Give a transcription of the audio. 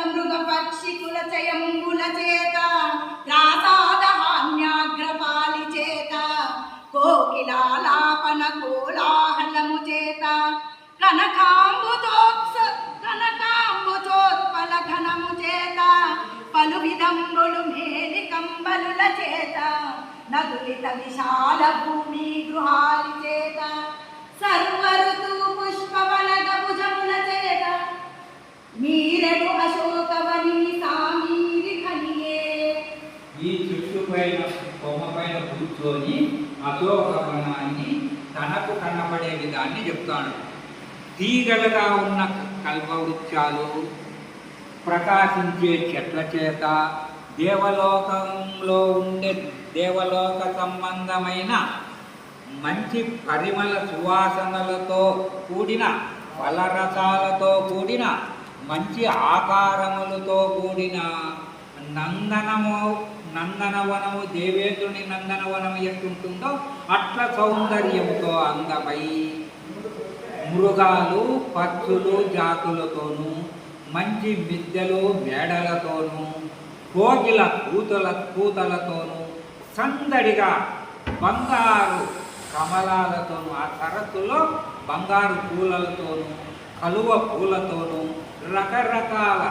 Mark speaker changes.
Speaker 1: మృగపక్షికుల చయంబుల చేత రాసాదహాన్యాగ్రపాలి చేత కోకిలాలాపన కోలాహలము చేత కనకాంబుతోత్పల ఘనము చేత పలు విధంబులు మేలి కంబలుల చేత నదులిత విశాల భూమి గృహాలి చేత సర్వఋతు పుష్పవనగ భుజముల చేత మీరెడు అశోకవని సామీరి ఖనియే.
Speaker 2: ఈ చుట్టు పైన కొమ్మ పైన కూర్చొని అశోకవనాన్ని తనకు కనపడే విధాన్ని చెప్తాడు. తీగలుగా ఉన్న కల్పవృక్షాలు, ప్రకాశించే చెట్ల చేత, దేవలోకంలో ఉండే దేవలోక సంబంధమైన మంచి పరిమళ సువాసనలతో కూడిన ఫలరసాలతో కూడిన మంచి ఆకారములతో కూడిన నందనవనము దేవేంద్రుని నందనవనము ఎట్టుంటుందో అట్ల సౌందర్యంతో అందమై మృగాలు పక్షులు జాతులతోనూ మంచి మిద్దెలు మేడలతోనూ కోకిల కూతలతోనూ సందడిగా బంగారు కమలాలతోనూ ఆ సరస్సులో బంగారు పూలతోనూ కలువ పూలతోనూ రకరకాల